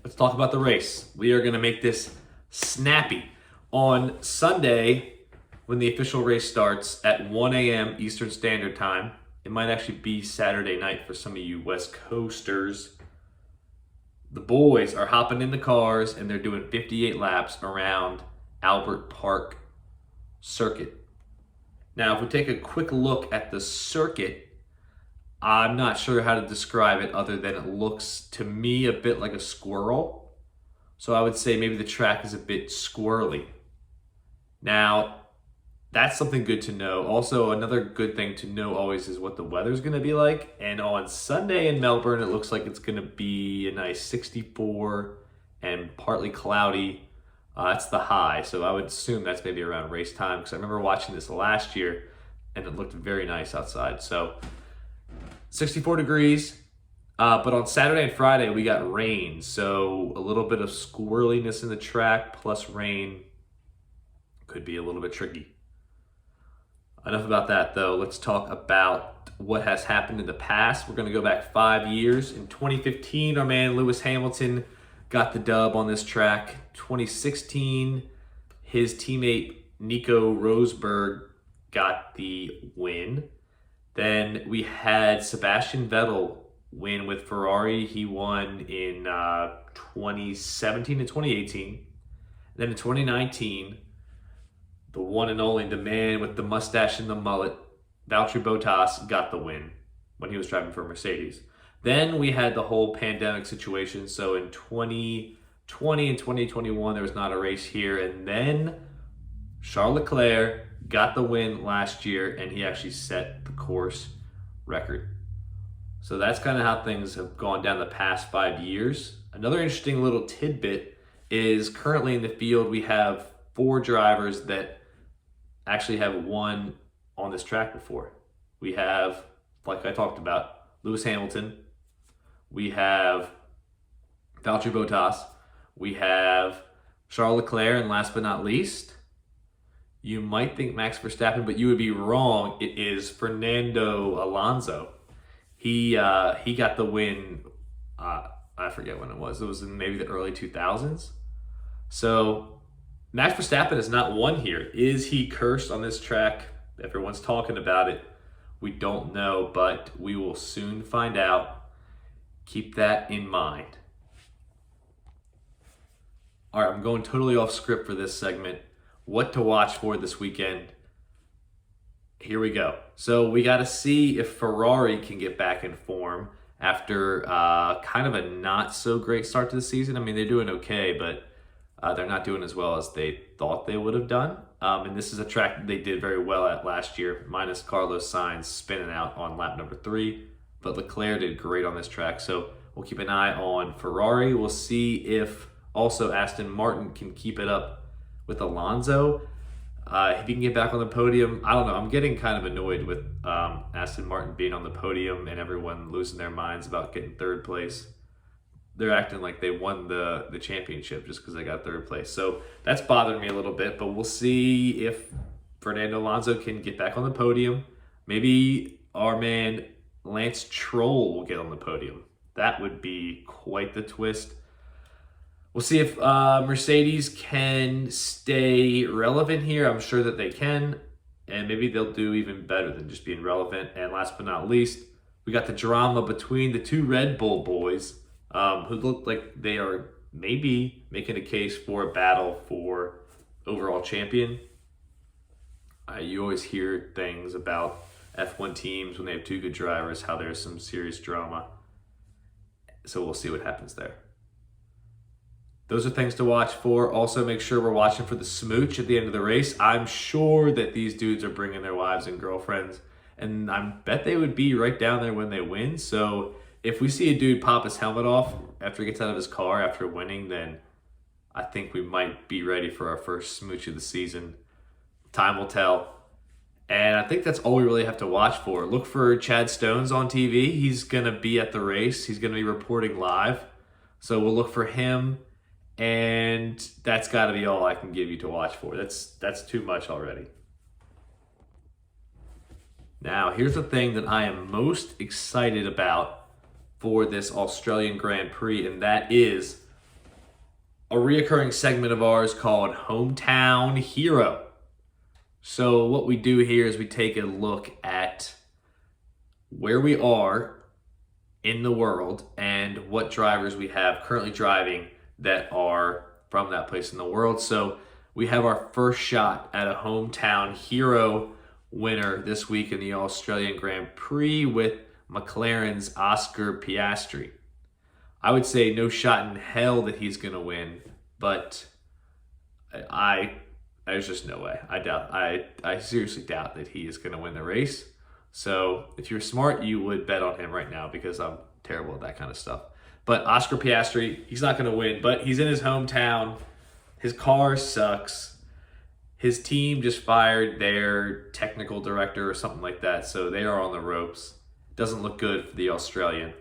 let's talk about the race. We are going to make this snappy. On Sunday, when the official race starts at 1 a.m. Eastern Standard Time, it might actually be Saturday night for some of you West Coasters. The boys are hopping in the cars and they're doing 58 laps around Albert Park Circuit. Now, if we take a quick look at the circuit, I'm not sure how to describe it other than it looks to me a bit like a squirrel. So I would say maybe the track is a bit squirrely. Now, that's something good to know. Also, another good thing to know always is what the weather's going to be like. And on Sunday in Melbourne, it looks like it's going to be a nice 64 and partly cloudy. That's the high. So I would assume that's maybe around race time because I remember watching this last year and it looked very nice outside. So 64 degrees. But on Saturday and Friday, we got rain. So a little bit of squirreliness in the track plus rain could be a little bit tricky. Enough about that, though. Let's talk about what has happened in the past. We're going to go back 5 years. In 2015, our man Lewis Hamilton got the dub on this track. 2016, his teammate Nico Rosberg got the win. Then we had Sebastian Vettel win with Ferrari. He won in 2017 and 2018. Then in 2019, the one and only, the man with the mustache and the mullet, Valtteri Bottas, got the win when he was driving for Mercedes. Then we had the whole pandemic situation. So in 2020 and 2021, there was not a race here. And then Charles Leclerc got the win last year, and he actually set the course record. So that's kind of how things have gone down the past 5 years. Another interesting little tidbit is currently in the field, we have 4 drivers that actually have won on this track before. We have, like I talked about, Lewis Hamilton. We have Valtteri Bottas. We have Charles Leclerc, and last but not least, you might think Max Verstappen, but you would be wrong. It is Fernando Alonso. He got the win. I forget when it was. It was in maybe the early 2000s. So Max Verstappen has not won here. Is he cursed on this track? Everyone's talking about it. We don't know, but we will soon find out. Keep that in mind. All right, I'm going totally off script for this segment. What to watch for this weekend? Here we go. So we got to see if Ferrari can get back in form after kind of a not so great start to the season. I mean, they're doing okay, but they're not doing as well as they thought they would have done. And this is a track that they did very well at last year, minus Carlos Sainz spinning out on lap number 3. But Leclerc did great on this track. So we'll keep an eye on Ferrari. We'll see if also Aston Martin can keep it up with Alonso. If he can get back on the podium, I don't know. I'm getting kind of annoyed with Aston Martin being on the podium and everyone losing their minds about getting 3rd place. They're acting like they won the championship just because they got 3rd place. So that's bothering me a little bit, but we'll see if Fernando Alonso can get back on the podium. Maybe our man Lance Stroll will get on the podium. That would be quite the twist. We'll see if Mercedes can stay relevant here. I'm sure that they can, and maybe they'll do even better than just being relevant. And last but not least, we got the drama between the 2 Red Bull boys who look like they are maybe making a case for a battle for overall champion. You always hear things about F1 teams when they have 2 good drivers, how there's some serious drama. So we'll see what happens there. Those are things to watch for. Also, make sure we're watching for the smooch at the end of the race. I'm sure that these dudes are bringing their wives and girlfriends, and I bet they would be right down there when they win. So if we see a dude pop his helmet off after he gets out of his car after winning, then I think we might be ready for our first smooch of the season. Time will tell. And I think that's all we really have to watch for. Look for Chad Stones on TV. He's going to be at the race. He's going to be reporting live. So we'll look for him. And that's got to be all I can give you to watch for. That's too much already. Now, here's the thing that I am most excited about for this Australian Grand Prix, and that is a reoccurring segment of ours called Hometown Hero. So what we do here is we take a look at where we are in the world and what drivers we have currently driving that are from that place in the world. So we have our first shot at a Hometown Hero winner this week in the Australian Grand Prix with McLaren's Oscar Piastri. I would say no shot in hell that he's going to win, but there's just no way. I seriously doubt that he is going to win the race. So if you're smart, you would bet on him right now because I'm terrible at that kind of stuff. But Oscar Piastri, he's not going to win, but he's in his hometown. His car sucks. His team just fired their technical director or something like that, so they are on the ropes. Doesn't look good for the Australian.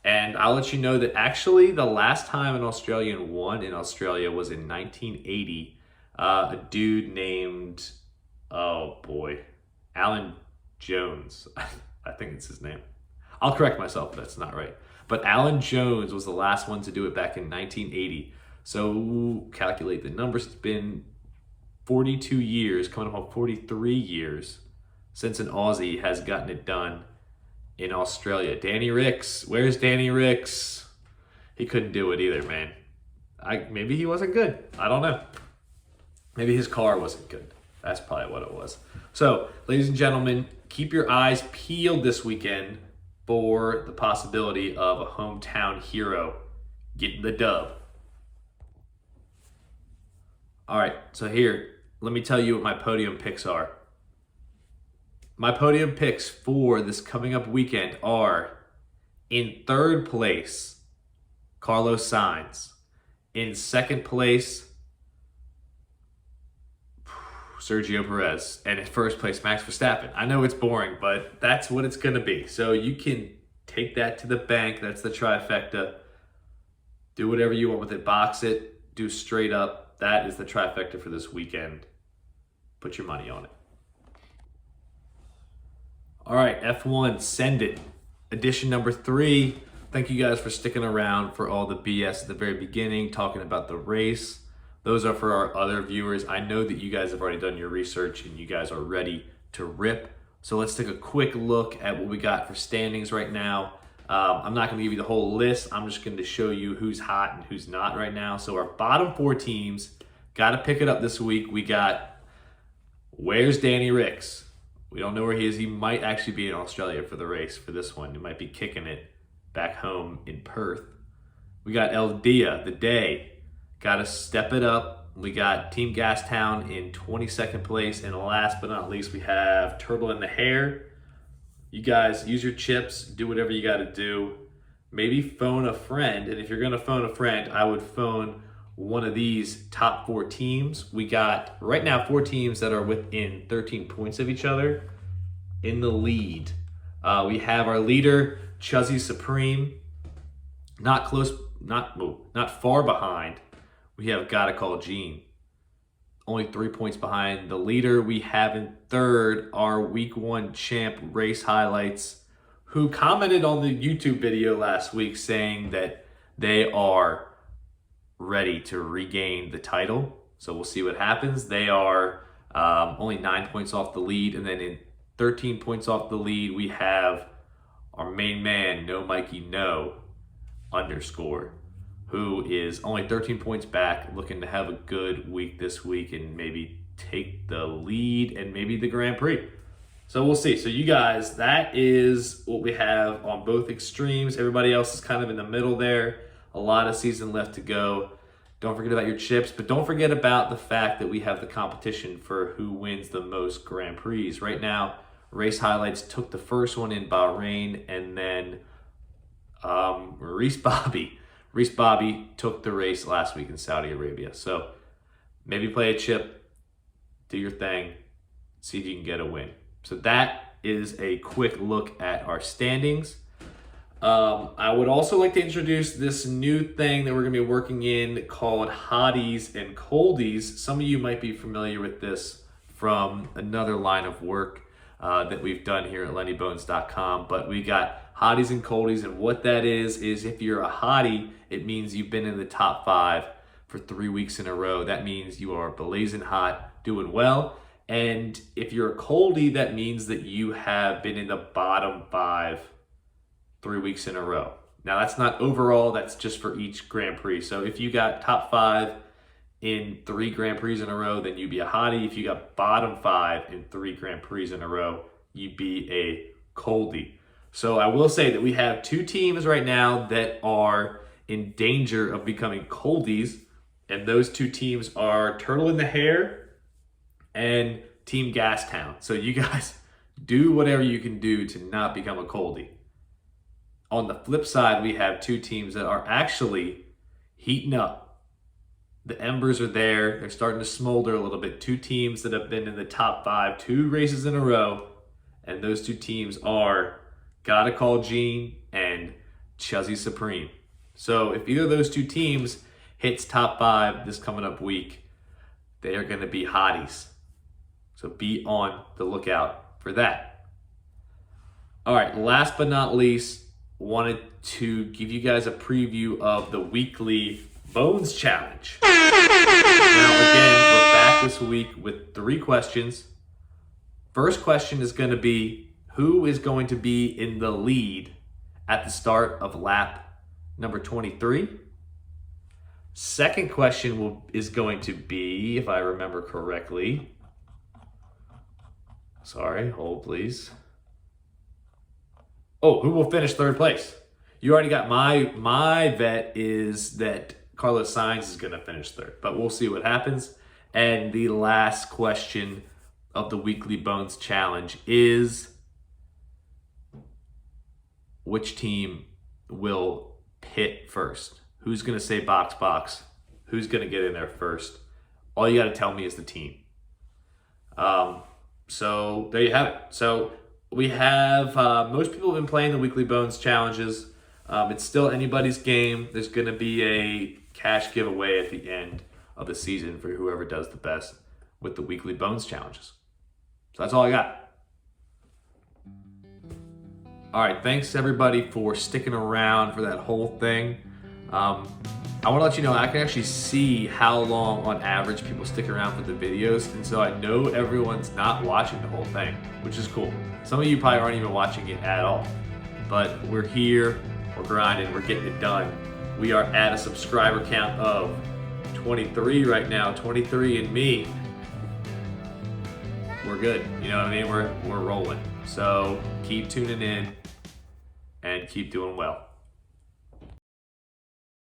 And I'll let you know that actually the last time an Australian won in Australia was in 1980. A dude named, Alan Jones. I think it's his name. I'll correct myself if that's not right. But Alan Jones was the last one to do it back in 1980. So calculate the numbers. It's been 42 years, coming up on 43 years, since an Aussie has gotten it done in Australia. Danny Ricks. Where's Danny Ricks? He couldn't do it either, man. Maybe he wasn't good. I don't know. Maybe his car wasn't good. That's probably what it was. So, ladies and gentlemen, keep your eyes peeled this weekend for the possibility of a hometown hero getting the dub. All right, so here, let me tell you what my podium picks are. My podium picks for this coming up weekend are: in third place, Carlos Sainz. In second place, Sergio Perez. And in first place, Max Verstappen. I know it's boring, but that's what it's going to be. So you can take that to the bank. That's the trifecta. Do whatever you want with it. Box it. Do straight up. That is the trifecta for this weekend. Put your money on it. All right, F1, send it. Edition number 3. Thank you guys for sticking around for all the BS at the very beginning, talking about the race. Those are for our other viewers. I know that you guys have already done your research and you guys are ready to rip. So let's take a quick look at what we got for standings right now. I'm not going to give you the whole list. I'm just going to show you who's hot and who's not right now. So our bottom 4 teams, got to pick it up this week. We got, where's Danny Ricks? We don't know where he is. He might actually be in Australia for the race for this one. He might be kicking it back home in Perth. We got El Dia, the day. Got to step it up. We got Team Gastown in 22nd place. And last but not least, we have Turtle in the Hair. You guys use your chips. Do whatever you got to do. Maybe phone a friend. And if you're going to phone a friend, I would phone one of these top 4 teams. We got right now 4 teams that are within 13 points of each other in the lead. We have our leader, Chuzzy Supreme. Not close, not far behind. We have Gotta Call Gene. Only 3 points behind the leader. We have in third our week 1 champ Race Highlights, who commented on the YouTube video last week saying that they are ready to regain the title. So we'll see what happens. They are only 9 points off the lead. And then in 13 points off the lead, we have our main man, No Mikey No _, who is only 13 points back, looking to have a good week this week and maybe take the lead and maybe the Grand Prix. So we'll see. So you guys, that is what we have on both extremes. Everybody else is kind of in the middle there. A lot of season left to go. Don't forget about your chips, but don't forget about the fact that we have the competition for who wins the most Grand Prix. Right now, Race Highlights took the first one in Bahrain, and then Reese Bobby took the race last week in Saudi Arabia. So maybe play a chip, do your thing, see if you can get a win. So that is a quick look at our standings. I would also like to introduce this new thing that we're going to be working in called Hotties and Coldies. Some of you might be familiar with this from another line of work that we've done here at lennybones.com, but we got Hotties and Coldies, and what that is if you're a hottie, it means you've been in the top 5 for 3 weeks in a row. That means you are blazing hot, doing well. And if you're a coldie, that means that you have been in the bottom 5 3 weeks in a row. Now that's not overall, that's just for each Grand Prix. So if you got top 5 in 3 Grand Prix in a row, then you'd be a hottie. If you got bottom 5 in 3 Grand Prix in a row, you'd be a coldie. So I will say that we have 2 teams right now that are in danger of becoming coldies, and those 2 teams are Turtle in the Hair and Team Gastown. So you guys do whatever you can do to not become a coldie. On the flip side, we have 2 teams that are actually heating up. The embers are there. They're starting to smolder a little bit. 2 teams that have been in the top 5, 2 races in a row. And those 2 teams are Gotta Call Gene and Chuzzy Supreme. So if either of those 2 teams hits top 5 this coming up week, they are going to be hotties. So be on the lookout for that. All right, last but not least, wanted to give you guys a preview of the weekly Bones Challenge. Now, again, we're back this week with 3 questions. First question is going to be, who is going to be in the lead at the start of lap number 23? Second question is going to be, if I remember correctly, sorry, hold please. Oh, who will finish 3rd place? You already got my bet is that Carlos Sainz is going to finish 3rd, but we'll see what happens. And the last question of the Weekly Bones Challenge is, which team will pit first? Who's going to say box, box? Who's going to get in there first? All you got to tell me is the team. So there you have it. So we have, most people have been playing the Weekly Bones Challenges. It's still anybody's game. There's going to be a cash giveaway at the end of the season for whoever does the best with the Weekly Bones Challenges. So that's all I got. All right, thanks everybody for sticking around for that whole thing. I want to let you know I can actually see how long on average people stick around for the videos, and so I know everyone's not watching the whole thing, which is cool. Some of you probably aren't even watching it at all, but we're here, we're grinding, we're getting it done. We are at a subscriber count of 23 right now, 23 and me. We're good, you know what I mean? We're rolling. So keep tuning in and keep doing well.